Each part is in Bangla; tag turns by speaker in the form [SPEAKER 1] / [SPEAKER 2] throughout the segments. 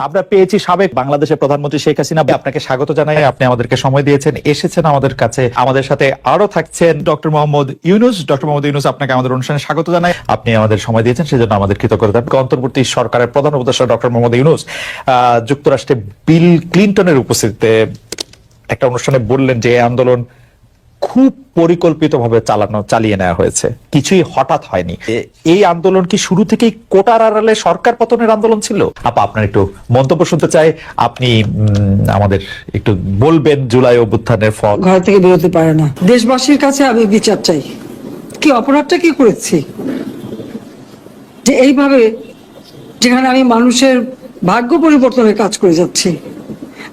[SPEAKER 1] আমরা পেয়েছি সাবেক বাংলাদেশের প্রধানমন্ত্রী শেখ হাসিনা। আপনাকে স্বাগত জানাই, আপনি আমাদেরকে সময় দিয়েছেন, এসেছেন আমাদের কাছে। আমাদের সাথে আরো থাকছেন ডক্টর মোহাম্মদ ইউনূস। ডক্টর মোহাম্মদ ইউনূস, আপনাকে আমাদের অনুষ্ঠানে স্বাগত জানাই, আপনি আমাদের সময় দিয়েছেন, সেজন্য আমাদের কৃতজ্ঞতা। অন্তর্বর্তী সরকারের প্রধান উপদেষ্টা ডক্টর মোহাম্মদ ইউনূস যুক্তরাষ্ট্রে বিল ক্লিনটনের উপস্থিতিতে একটা অনুষ্ঠানে বললেন যে এই আন্দোলন খুব পরিকল্পিতভাবে চালিয়ে নেওয়া হয়েছে, কিছুই হঠাৎ হয়নি। এই আন্দোলন কি শুরু থেকেই কোটার আড়ালে সরকার পতনের আন্দোলন ছিল? আপা, আপনার একটু মন্তব্য শুনতে চাই। আপনি আমাদের একটু বলবেন জুলাই অভ্যুত্থানের ফল।
[SPEAKER 2] ঘর থেকে বেরোতে পারে না। দেশবাসীর কাছে আমি বিচার চাই, কি অপরাধটা কি করেছি যে এইভাবে, যেখানে আমি মানুষের ভাগ্য পরিবর্তনের কাজ করে যাচ্ছি,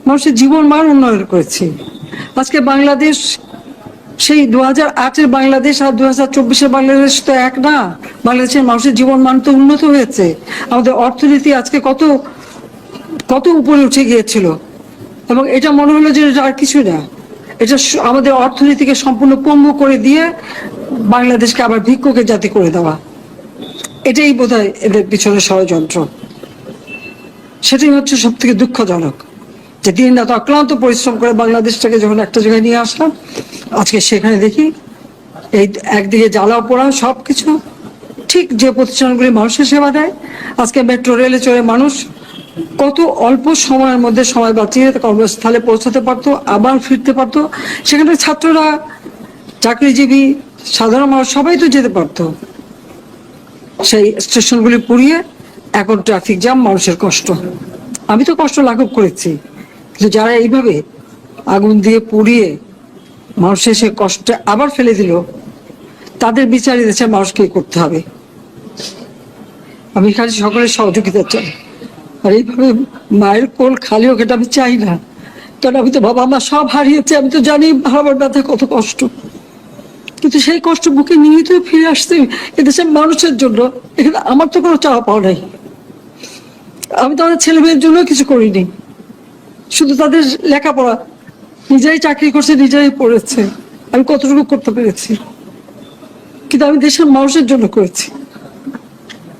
[SPEAKER 2] মানুষের জীবন মান উন্নয়ন করেছি। আজকে বাংলাদেশ সেই 2008-এর বাংলাদেশ আর 2024-এর বাংলাদেশ তো এক না। বাংলাদেশের মানুষের জীবন মান তো উন্নত হয়েছে। আমাদের অর্থনীতি আজকে কত কত উপরে উঠে গিয়েছিল, এবং এটা মনে হলো যে আর কিছু না, এটা আমাদের অর্থনীতিকে সম্পূর্ণ পঙ্গু করে দিয়ে বাংলাদেশকে আবার ভিক্ষুকের জাতি করে দেওয়া। এটাই বোধহয় এদের পিছনে ষড়যন্ত্র। সেটাই হচ্ছে সব থেকে দুঃখজনক, যে দিন রাত অক্লান্ত পরিশ্রম করে বাংলাদেশটাকে যখন একটা জায়গায় নিয়ে আসলাম, আজকে সেখানে দেখি এই একদিকে জ্বালা পোড়া সবকিছু। ঠিক যে প্রতিষ্ঠানগুলি মানুষের সেবা দেয়, আজকে মেট্রো রেলে চড়ে মানুষ কত অল্প সময়ের মধ্যে সময় বাঁচিয়ে কর্মস্থলে পৌঁছাতে পারতো, আবার ফিরতে পারতো। সেখানে ছাত্ররা, চাকরিজীবী, সাধারণ মানুষ সবাই তো যেতে পারতো। সেই স্টেশনগুলি পুড়িয়ে এখন ট্রাফিক জ্যাম, মানুষের কষ্ট। আমি তো কষ্ট লাঘব করেছি, কিন্তু যারা এইভাবে আগুন দিয়ে পুড়িয়ে মানুষের সে কষ্টে আবার ফেলে দিল, তাদের বিচারই দেশের মানুষকে করতে হবে। আমি খালি সকলের সহযোগিতা চাই। আর এইভাবে মায়ের কোল খালি হোক, এটা আমি চাই না। কারণ আমি তো বাবা মা সব হারিয়েছি, আমি তো জানি হারাবার ব্যথা কত কষ্ট। কিন্তু সেই কষ্ট বুকে নিয়ে তো ফিরে আসতে এদেশের মানুষের জন্য। এখানে আমার তো কোনো চাওয়া পাওয়া নাই। আমি তো আমার ছেলে মেয়ের জন্য কিছু করিনি, শুধু তাদের লেখাপড়া, নিজেরাই চাকরি করছে, নিজেরাই পড়েছে। আমি কতটুকু করতে পেরেছি, কিন্তু আমি দেশের মানুষের জন্য করেছি।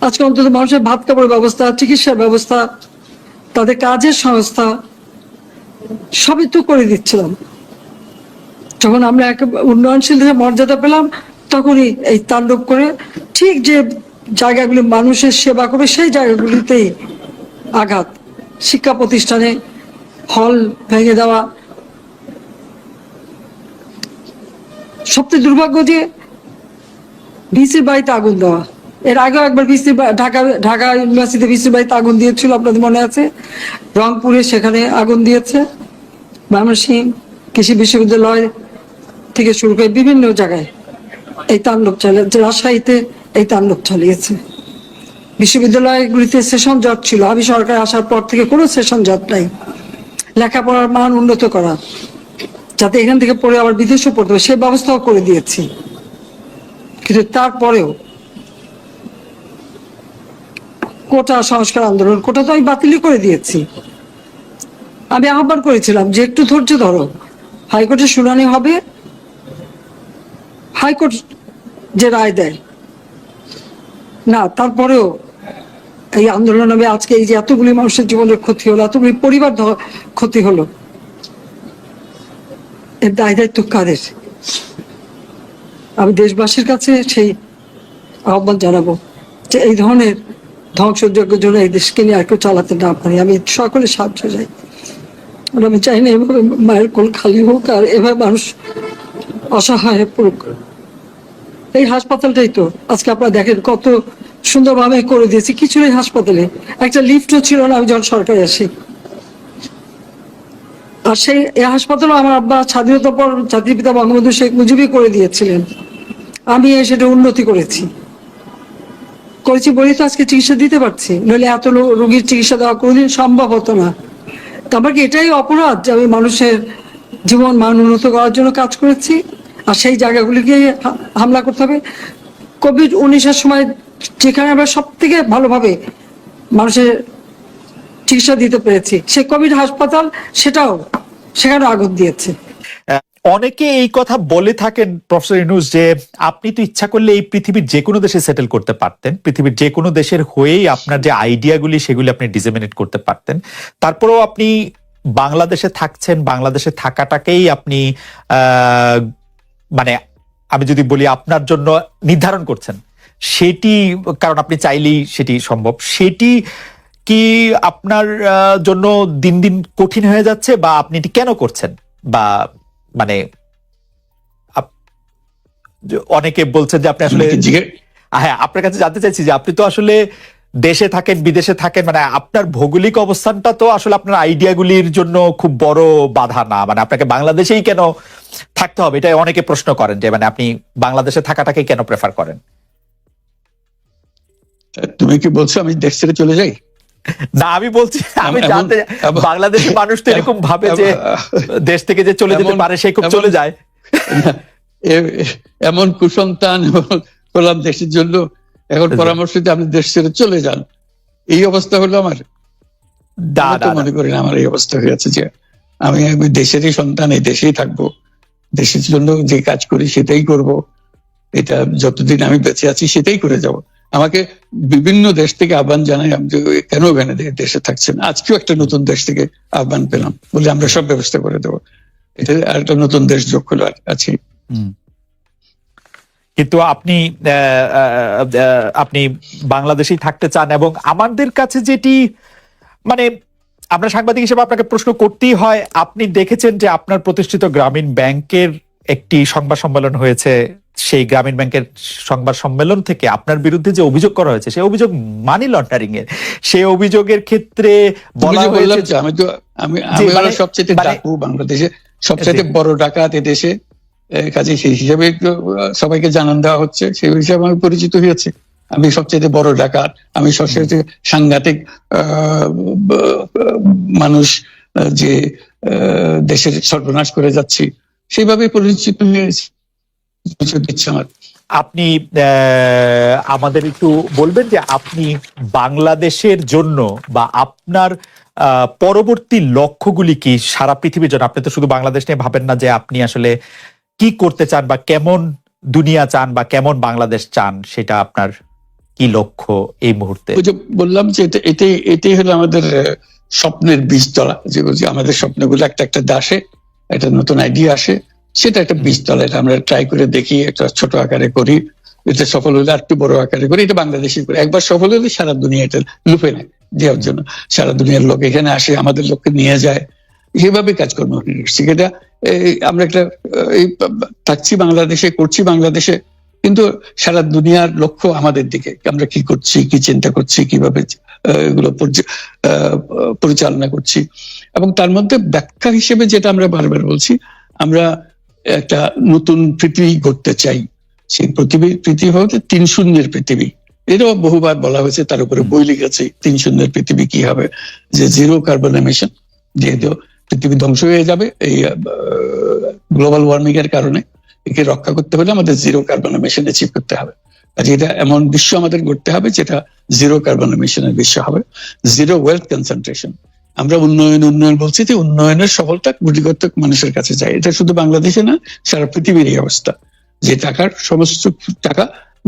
[SPEAKER 2] আজকে অন্তত মানুষের ভাত কাপড়ের ব্যবস্থা, চিকিৎসার ব্যবস্থা, তাদের কাজের সংস্থা সবই তো করে দিচ্ছিলাম। যখন আমরা এক উন্নয়নশীল দেশে মর্যাদা পেলাম, তখনই এই তাণ্ডব করে ঠিক যে জায়গাগুলি মানুষের সেবা করবে সেই জায়গাগুলিতেই আঘাত। শিক্ষা প্রতিষ্ঠানে হল ভেঙে দেওয়া। সবচেয়ে দুর্ভাগ্য যে ভিসির বাড়িতে আগুন দেওয়া। এর আগেও একবার ঢাকা ইউনিভার্সিটিতে ভিসির বাড়িতে আগুন দিয়েছিল, আপনাদের মনে আছে। রংপুরে সেখানে আগুন দিয়েছে, ময়মনসিংহ কৃষি বিশ্ববিদ্যালয় থেকে শুরু করে বিভিন্ন জায়গায় এই তাণ্ডব চালিয়েছে। রাজশাহীতে এই তাণ্ডব চালিয়েছে। বিশ্ববিদ্যালয়গুলিতে সেশন জট ছিল, আমি সরকার আসার পর থেকে কোনো সেশন জট নাই। লেখাপড়ার মান উন্নত করা, যাতে এখান থেকে পড়ে আবার বিদেশও পড়তে হবে, সে ব্যবস্থাও করে দিয়েছি। কিন্তু তারপরেও কোটা সংস্কার আন্দোলন, কোটা তো আমি বাতিলই করে দিয়েছি। আমি আহ্বান করেছিলাম যে একটু ধৈর্য ধরো, হাইকোর্টের শুনানি হবে, হাইকোর্ট যে রায় দেয় না। তারপরেও এই আন্দোলন হবে। আজকে এই যে এতগুলি মানুষের জীবনের ক্ষতি হলো, এতগুলি পরিবার ক্ষতি হলো, এর দায় দায়িত্ব কাদের? আমি দেশবাসীর কাছে সেই আহ্বান জানাবো যে এই ধরনের ধ্বংসযজ্ঞের জন্য এই দেশকে নিয়ে আর কেউ চালাতে না পারে। আমি সকলের সাহায্য চাই। আমি চাই না এভাবে মায়ের কোল খালি হোক আর এভাবে মানুষ অসহায় পড়ুক। এই হাসপাতালটাই তো আজকে আপনারা দেখেন কত সুন্দরভাবে করে দিয়েছি। কিছু নেই হাসপাতালে, একটা লিফটও ছিল না আমি যখন সরকারে আসি। আর সেই হাসপাতালও আমার আব্বা স্বাধীনতার পর জাতির পিতা বঙ্গবন্ধু শেখ মুজিবই করে দিয়েছিলেন। আমি সেটা উন্নতি করেছি বলেই তো আজকে চিকিৎসা দিতে পারছি, নইলে এত রোগীর চিকিৎসা দেওয়া কোনোদিন সম্ভব হতো না। তারপর কি এটাই অপরাধ যে আমি মানুষের জীবন মান উন্নত করার জন্য কাজ করেছি, আর সেই জায়গাগুলিকে হামলা করতে হবে? কোভিড-19-এর সময় যেখানে আমরা সব থেকে ভালোভাবে মানুষের চিকিৎসা দিতে পেরেছি, সেই কোভিড হাসপাতাল, সেখানে আগুন দিয়েছে।
[SPEAKER 1] অনেকে এই কথা বলে থাকেন প্রফেসর ইউনূস যে আপনি তো ইচ্ছা করলে এই পৃথিবীর যে কোনো দেশে সেটেল করতে পারতেন, পৃথিবীর যে কোনো দেশের হয়েই আপনার যে আইডিয়াগুলি সেগুলি আপনি ডিসেমিনেট করতে পারতেন, তারপরেও আপনি বাংলাদেশে থাকছেন, বাংলাদেশে থাকাটাকেই আপনি মানে আমি যদি বলি আপনার জন্য নির্ধারণ করছেন, সেটি কারণ আপনি চাইলেই সেটি সম্ভব, সেটি কি আপনার জন্য দিন দিন কঠিন হয়ে যাচ্ছে, বা আপনি এটি কেন করছেন? বা মানে অনেকে বলছেন যে আপনি আসলে, হ্যাঁ আপনার কাছে জানতে চাইছি যে আপনি তো আসলে দেশে থাকেন, বিদেশে থাকেন, মানে আপনার ভৌগোলিক অবস্থানটা তো আসলে আপনার আইডিয়াগুলির জন্য খুব বড় বাধা না, মানে আপনাকে বাংলাদেশেই কেন থাকতে হবে, এটা অনেকে প্রশ্ন করেন যে মানে আপনি বাংলাদেশে থাকাটাকে কেন প্রেফার করেন?
[SPEAKER 3] তুমি কি বলছো আমি দেশ ছেড়ে চলে যাই?
[SPEAKER 1] না, আমি বলছি আমি জানতে, বাংলাদেশের মানুষ তো এরকম ভাবে যে দেশ থেকে যে চলে যেতে পারে সে খুব চলে যায়।
[SPEAKER 3] এমন কুসন্তান করলাম দেশের জন্য, এখন পরামর্শ দিতে আপনি দেশ ছেড়ে চলে যান, এই অবস্থা হলো আমার? মনে করি না আমার এই অবস্থা হয়েছে যে আমি দেশেরই সন্তান, এই দেশেই থাকবো, দেশের জন্য যে কাজ করি সেটাই করব, এটা যতদিন আমি বেঁচে আছি সেটাই করে যাব। আমাকে বিভিন্ন দেশ থেকে আহ্বান জানাই, আমি কেন ওখানে দেশে থাকছেন। আজকেও একটা নতুন দেশ থেকে আহ্বান পেলাম, বলে আমরা সব ব্যবস্থা করে দেবো, এটা আর একটা নতুন দেশ যোগ হলো আছে।
[SPEAKER 1] কিন্তু আপনি বাংলাদেশেই থাকতে চান, এবং আমাদের কাছে যেটি মানে আমরা সাংবাদিক হিসেবে আপনাকে প্রশ্ন করতেই হয়, আপনি দেখেছেন যে আপনার প্রতিষ্ঠিত গ্রামীণ ব্যাংকের একটি সংবাদ সম্মেলন হয়েছে, সেই গ্রামীণ ব্যাংকের সংবাদ সম্মেলন থেকে আপনার বিরুদ্ধে যে অভিযোগ করা হয়েছে সেই অভিযোগ মানি লন্ডারিং এর, সেই অভিযোগের ক্ষেত্রে বলা হয়েছে
[SPEAKER 3] আমি সবচেয়ে ডাকু বাংলাদেশে, সবচেয়ে বড় ডাকাত এদেশে, কাজে সেই হিসাবে সবাইকে জানান দেওয়া হচ্ছে, সেই হিসাবে আমি পরিচিত হয়েছি। আমি সবচেয়ে বড় ডাকাত, আমি সবচেয়ে সাংঘাতিক মানুষ, যে দেশের সর্বনাশ করে যাচ্ছি, সেইভাবে পরিচিত হয়েছি।
[SPEAKER 1] আপনি আমাদের একটু বলবেন যে আপনি বাংলাদেশের জন্য বা আপনার পরবর্তী লক্ষ্যগুলি কি সারা পৃথিবীর জন্য? আপনি তো শুধু বাংলাদেশ নিয়ে ভাবেন না, যে আপনি আসলে কি করতে চান বা কেমন দুনিয়া চান বা কেমন বাংলাদেশ চান, সেটা আপনার কি লক্ষ্য এই মুহূর্তে?
[SPEAKER 3] বললাম যে এটাই হলো আমাদের স্বপ্নের বীজতলা, যে আমাদের স্বপ্নগুলো একটা একটা আসে, একটা নতুন আইডিয়া আসে, সেটা একটা বীজতলা, এটা আমরা ট্রাই করে দেখি, একটা ছোট আকারে করি, এটা সফল হলে একটু বড় আকারে করি, এটা বাংলাদেশে করি। একবার সফল হলে সারা দুনিয়া এটা লুপে নেয় দেওয়ার জন্য, সারা দুনিয়ার লোক এখানে আসে, আমাদের লোককে নিয়ে যায়, সেভাবে কাজকর্ম করছি। এটা আমরা একটা থাকছি বাংলাদেশে, করছি বাংলাদেশে, কিন্তু সারা দুনিয়ার লক্ষ্য আমাদের দিকে, আমরা কি করছি, কি চিন্তা করছি, কিভাবে এগুলো পরিচালনা করছি। এবং তার মধ্যে ব্যাখ্যা হিসেবে যেটা আমরা বারবার বলছি, আমরা একটা নতুন পৃথিবী গড়তে চাই। সেই পৃথিবী হচ্ছে 3 শূন্যের পৃথিবী, এটাও বহুবার বলা হয়েছে, তার উপরে বই লিখেছে 3 শূন্যের পৃথিবী কি হবে, যে 0 কার্বন এমিশন, যেহেতু পৃথিবী ধ্বংস হয়ে যাবে এই গ্লোবাল ওয়ার্মিং এর কারণে, একে রক্ষা করতে হলে আমাদের 0 কার্বন এমিশন অ্যাচিভ করতে হবে। যেটা এমন বিশ্ব আমাদের গড়তে হবে যেটা 0 কার্বন এমিশনের বিশ্ব হবে। 0 ওয়েলথ কনসেন্ট্রেশন, আমরা উন্নয়ন বলছি, যে উন্নয়নের সফলতা গুটিগত মানুষের কাছে যায়। এটা শুধু বাংলাদেশে না, সারা পৃথিবীর এই অবস্থা, যে সমস্ত টাকা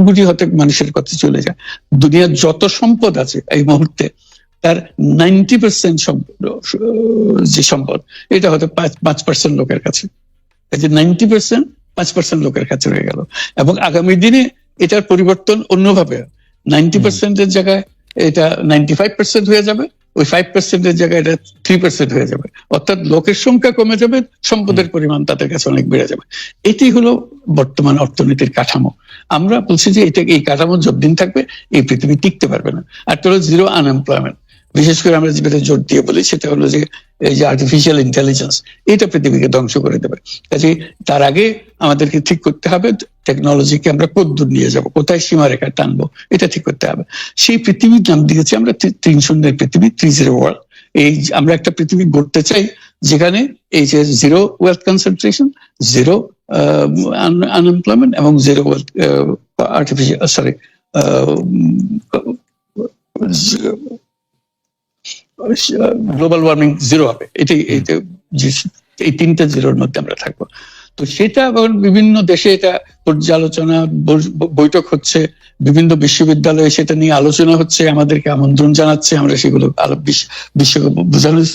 [SPEAKER 3] গুটি হতে মানুষের কাছে চলে যায়। দুনিয়ার যত সম্পদ আছে এই মুহূর্তে, তার 90% যে সম্পদ, এটা হয়তো 5% লোকের কাছে, 90% লোকের কাছে রয়ে গেল। এবং আগামী দিনে এটার পরিবর্তন অন্যভাবে, 90% জায়গায় এটা 95% হয়ে যাবে, ওই 5% জায়গায় এটা 3% হয়ে যাবে। অর্থাৎ লোকের সংখ্যা কমে যাবে, সম্পদের পরিমাণ তাদের কাছে অনেক বেড়ে যাবে। এটি হলো বর্তমান অর্থনীতির কাঠামো। আমরা বলছি যে এই কাঠামো যতদিন থাকবে এই পৃথিবী টিকতে পারবে না। আর তো হলো 0 আনএমপ্লয়মেন্ট। বিশেষ করে আমরা যেটা জোর দিয়ে বলি সেটা হলো যে এই যে আর্টিফিশিয়াল ইন্টেলিজেন্স, এটা পৃথিবীকে ধ্বংস করে দেবে। কাজে তার আগে আমাদেরকে ঠিক করতে হবে টেকনোলজিকে আমরা কতদূর নিয়ে যাব, কোথায় সীমারেখা টানবো, এটা ঠিক করতে হবে। সেই পৃথিবীর নাম দিয়েছি আমরা 3 শূন্যের পৃথিবী, 3-0 ওয়ার্ল্ড। এই আমরা একটা পৃথিবী গড়তে চাই যেখানে এই যে 0 ওয়েলথ কনসেন্ট্রেশন, 0 আনএমপ্লয়মেন্ট এবং 0 ওয়েলথ গ্লোবাল ওয়ার্মিং 0 হবে। এই 3টে 0-র মধ্যে আমরা থাকবো। তো সেটা এখন বিভিন্ন দেশে এটা পর্যালোচনা বৈঠক হচ্ছে, বিভিন্ন বিশ্ববিদ্যালয়ে সেটা নিয়ে আলোচনা হচ্ছে, আমাদেরকে আমন্ত্রণ জানাচ্ছে, আমরা সেগুলো বিশ্বকে বোঝানোর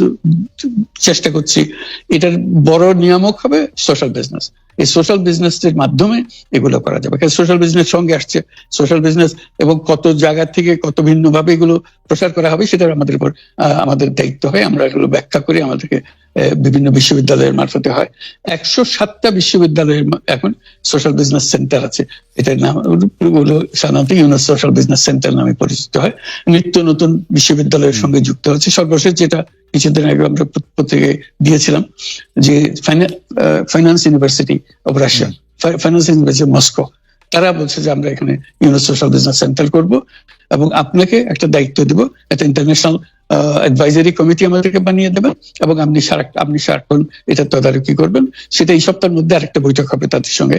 [SPEAKER 3] চেষ্টা করছি। এটার বড় নিয়ামক হবে সোশ্যাল বিজনেস। এই সোশ্যাল বিজনেস এর মাধ্যমে এগুলো করা যাবে। সোশ্যাল বিজনেস সঙ্গে আসছে সোশ্যাল বিজনেস, এবং কত জায়গা থেকে কত ভিন্ন ভাবে এগুলো প্রসার করা হবে সেটা আমাদের উপর আমাদের দায়িত্ব হয়। আমরা এগুলো ব্যাখ্যা করি, আমাদেরকে বিভিন্ন বিশ্ববিদ্যালয়ের মারফতে হয়। 107টা বিশ্ববিদ্যালয়ে এখন সোশ্যাল বিজনেস সেন্টার আছে। এটার নাম হলো সাধারণত ইউনুস সোশ্যাল বিজনেস সেন্টার নামে পরিচিত হয়। নিত্য নতুন বিশ্ববিদ্যালয়ের সঙ্গে যুক্ত হচ্ছে। সর্বশেষ যেটা কিছুদিন আগে আমরা পত্রিকায় দিয়েছিলাম যে finance university of Russia, finance university Moscow, তারা বলছে যে আমরা এখানে ইউনুস সোশ্যাল বিজনেস সেন্টার করব, এবং আপনাকে একটা দায়িত্ব দিব, একটা ইন্টারন্যাশনাল অ্যাডভাইজারি কমিটি আমাদেরকে বানিয়ে দেবেন, এবং আপনি সারাক্ষণ এটা তদারকি করবেন। সেটা এই সপ্তাহের মধ্যে আরেকটা বৈঠক হবে, তাদের সঙ্গে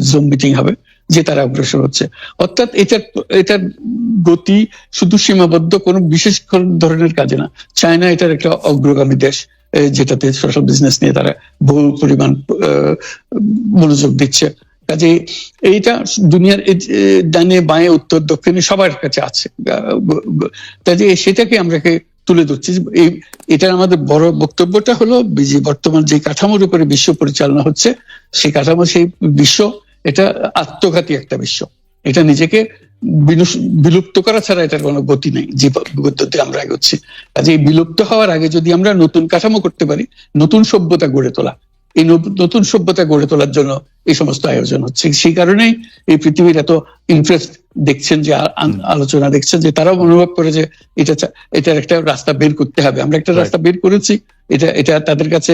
[SPEAKER 3] জুম মিটিং হবে, যে তারা অগ্রসর হচ্ছে। অর্থাৎ এটার গতি শুধু সীমাবদ্ধ কোনো বিশেষ ধরনের কাজে না। চায়না এটার একটা অগ্রগামী দেশ, যেটাতে সোশ্যাল বিজনেস নিয়ে তারা বহু পরিমাণ মনোযোগ দিচ্ছে। কাজে এইটা দুনিয়ার ডানে বাঁয়ে উত্তর দক্ষিণে সবার কাছে আছে। কাজে সেটাকে আমরাকে তুলে ধরছি। এটার আমাদের বড় বক্তব্যটা হলো যে বর্তমান যে কাঠামোর উপরে বিশ্ব পরিচালনা হচ্ছে, সেই কাঠামো, সেই বিশ্ব এটা আত্মঘাতী একটা বিশ্ব। এটা নিজেকে বিলুপ্ত করা ছাড়া এটার কোনো গতি নেই, যে পদ্ধতি আমরা এগোচ্ছি। কাজে এই বিলুপ্ত হওয়ার আগে যদি আমরা নতুন কাঠামো করতে পারি, নতুন সভ্যতা গড়ে তোলা, এই নতুন সভ্যতা গড়ে তোলার জন্য এই সমস্ত আয়োজন হচ্ছে। সেই কারণেই এই পৃথিবীর এত ইন্টারেস্ট দেখছেন, যে আলোচনা দেখছেন, যে তারাও অনুভব করে যে এটার একটা রাস্তা বের করতে হবে। আমরা একটা রাস্তা বের করেছি, এটা তাদের কাছে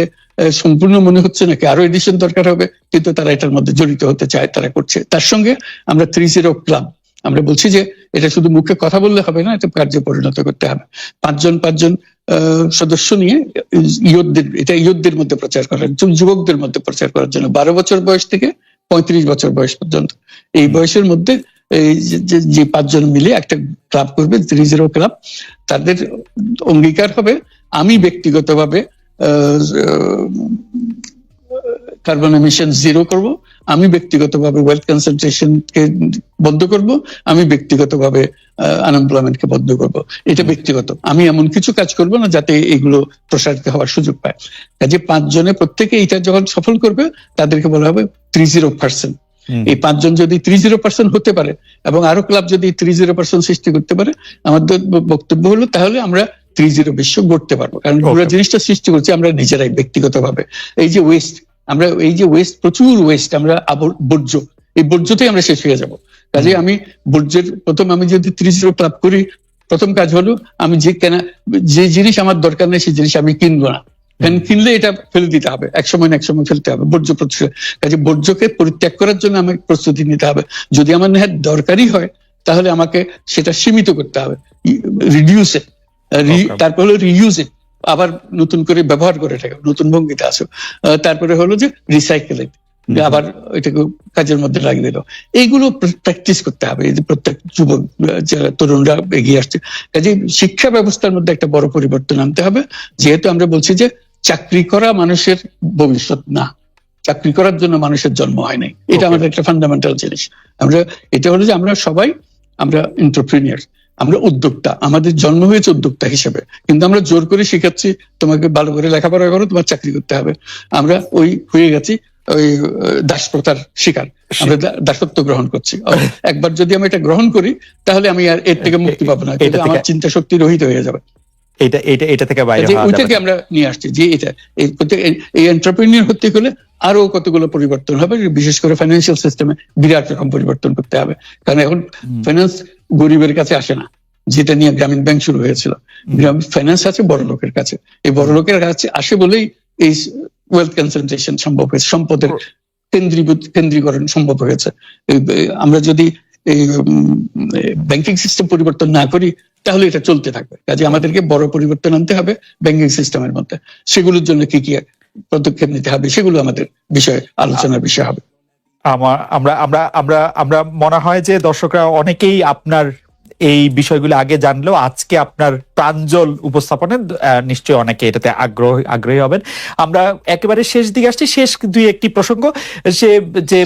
[SPEAKER 3] সম্পূর্ণ মনে হচ্ছে নাকি আরো এডিশন দরকার হবে, কিন্তু তারা এটার মধ্যে জড়িত হতে চায়, তারা করছে। তার সঙ্গে আমরা 30 ক্লাব, আমরা বলছি যে এটা শুধু মুখে কথা বললে হবে না, এটা কার্যে পরিণত করতে হবে। পাঁচজন সদস্য নিয়ে ইয়ুথদের মধ্যে প্রচার করার, যুবকদের মধ্যে প্রচার করার জন্য, 12 বছর বয়স থেকে 35 বছর বয়স পর্যন্ত, এই বয়সের মধ্যে যে 5 জন মিলে একটা ক্লাব করবে, 30 ক্লাব। তাদের অঙ্গীকার হবে, আমি ব্যক্তিগতভাবে কার্বন এমিশন জিরো করব, আমি ব্যক্তিগতভাবে ওয়েলথ কনসেন্ট্রেশনকে বন্ধ করব, আমি ব্যক্তিগতভাবে আনএমপ্লয়মেন্টকে বন্ধ করব। এটা ব্যক্তিগত, আমি এমন কিছু কাজ করব না যাতে এগুলো প্রসারিত হওয়ার সুযোগ পায়। কাজে 5 জনে প্রত্যেকে এটা যখন সফল করবে, তাদেরকে বলা হবে 30%। এই 5 জন যদি 30% হতে পারে, এবং আরো ক্লাব যদি 30% সৃষ্টি করতে পারে, আমাদের বক্তব্য হলো তাহলে আমরা 30 বিশ্ব গড়তে পারবো। কারণ পুরো জিনিসটা সৃষ্টি করছি আমরা নিজেরাই ব্যক্তিগতভাবে। এই যে ওয়েস্ট, প্রচুর ওয়েস্ট, আমরা বর্জ্য, এই বর্জ্যতেই আমরা শেষ হয়ে যাব। কাজে আমি বর্জ্যের আমি যদি 30 ক্লাব করি, প্রথম কাজ হলো আমি যে জিনিস আমার দরকার নেই সেই জিনিস আমি কিনবো না। কিনলে এটা ফেলে দিতে হবে, এক সময় ফেলতে হবে। কাজে বর্জ্যকে পরিত্যাগ করার জন্য আমাকে প্রস্তুতি নিতে হবে। যদি আমার নেহাত দরকারই হয়, তাহলে আমাকে সেটা সীমিত করতে হবে, রিডিউসে, তারপর হলো রিইউজে, আবার নতুন করে ব্যবহার করে থাকে, নতুন ভঙ্গিতে আসো। তারপরে হলো যে রিসাইকেলিং, আবার এটাকে কাজের মধ্যে লাগিয়ে দিল। এইগুলো প্র্যাকটিস করতে হবে, এই যে প্রত্যেক যুবক, যারা তরুণরা এগিয়ে আসছে। কাজে শিক্ষা ব্যবস্থার মধ্যে একটা বড় পরিবর্তন আনতে হবে। যেহেতু আমরা বলছি যে চাকরি করা মানুষের ভবিষ্যৎ না, চাকরি করার জন্য মানুষের জন্ম হয় নাই, এটা আমাদের একটা ফান্ডামেন্টাল জিনিস। এটা হলো যে আমরা সবাই এন্টারপ্রেনিয়ার, আমরা উদ্যোক্তা, আমাদের জন্ম হয়েছে উদ্যোক্তা হিসেবে, কিন্তু আমরা জোর করে শিখাচ্ছি তোমাকে ভালো করে লেখাপড়া করো, তোমার চাকরি করতে হবে। আমরা হয়ে গেছি ওই দাসপ্রথার শিকার, আমরা দাসত্ব গ্রহণ করছি। একবার যদি আমি এটা গ্রহণ করি, তাহলে আমি আর এর থেকে মুক্তি পাবো না, কিন্তু আমার চিন্তা শক্তি রহিত হয়ে যাবে।
[SPEAKER 1] এটা থেকে বাইরে
[SPEAKER 3] ওইটাকে আমরা নিয়ে আসছি, যে এই এন্টারপ্রেনিয়র হতে গেলে আরো কতগুলো পরিবর্তন হবে, বিশেষ করে ফাইন্যান্সিয়াল সিস্টেমে বিরাট রকম পরিবর্তন করতে হবে। কারণ এখন ফাইন্যান্স গরিবের কাছে আসে না, যেটা নিয়ে গ্রামীণ ব্যাংক শুরু হয়েছিল। ফাইন্যান্স আছে বড় লোকের কাছে, এই বড় লোকের কাছে আসে বলেই এই ওয়েলথ কনসেন্ট্রেশন সম্ভব হয়েছে, সম্পদের কেন্দ্রীকরণ সম্ভব হয়েছে। আমরা যদি এই ব্যাংকিং সিস্টেম পরিবর্তন না করি, তাহলে এটা চলতে থাকবে। কাজে আমাদেরকে বড় পরিবর্তন আনতে হবে ব্যাংকিং সিস্টেমের মধ্যে। সেগুলোর জন্য কি কি পদক্ষেপ নিতে হবে, সেগুলো আমাদের আলোচনার বিষয় হবে।
[SPEAKER 1] আমরা মনে হয় যে দর্শকরা অনেকেই আপনার এই বিষয়গুলো আগে জানলেও আজকে আপনার প্রাঞ্জল উপস্থাপনে নিশ্চয়ই অনেকে এটাতে আগ্রহী হবেন। আমরা একেবারে শেষ দিকে আসছি, শেষ দুই একটি প্রসঙ্গ, যে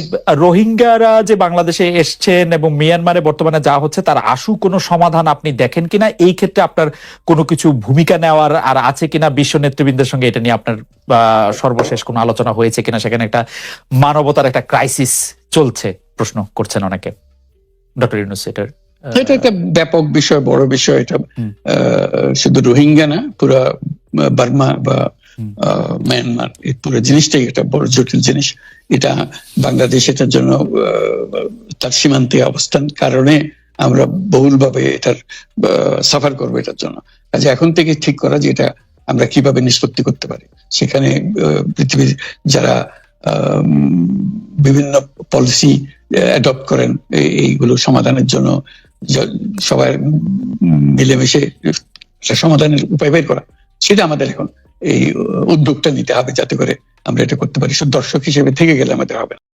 [SPEAKER 1] রোহিঙ্গারা যে বাংলাদেশে এসছেন এবং মিয়ানমারে বর্তমানে যা হচ্ছে তার আশু কোনো সমাধান আপনি দেখেন কিনা, এই ক্ষেত্রে আপনার কোনো কিছু ভূমিকা নেওয়ার আর আছে কিনা, বিশ্ব নেতৃবৃন্দের সঙ্গে এটা নিয়ে আপনার সর্বশেষ কোনো আলোচনা হয়েছে কিনা, সেখানে একটা মানবতার একটা ক্রাইসিস চলছে প্রশ্ন করছেন অনেকে। ডক্টর ইউনূস এটা
[SPEAKER 3] একটা ব্যাপক বিষয়, বড় বিষয় এটা। শুধু রোহিঙ্গা না, পুরা বার্মা বা মায়ানমার, এই পুরো জিনিসটাই একটা বড় জটিল জিনিস। এটা বাংলাদেশ এটার জন্য তার সীমান্তে অবস্থান কারণে আমরা বহুলভাবে এটার সাফার করবো এটার জন্য। কাজে এখন থেকে ঠিক করা যে এটা আমরা কিভাবে নিষ্পত্তি করতে পারি, সেখানে পৃথিবীর যারা বিভিন্ন পলিসি অ্যাডপ্ট করেন এইগুলো সমাধানের জন্য, সবাই মিলেমিশে সমাধানের উপায় বের করা, সেটা আমাদের এখন এই উদ্যোগটা নিতে হবে যাতে করে আমরা এটা করতে পারি। দর্শক হিসেবে থেকে গেলে আমাদের হবে না।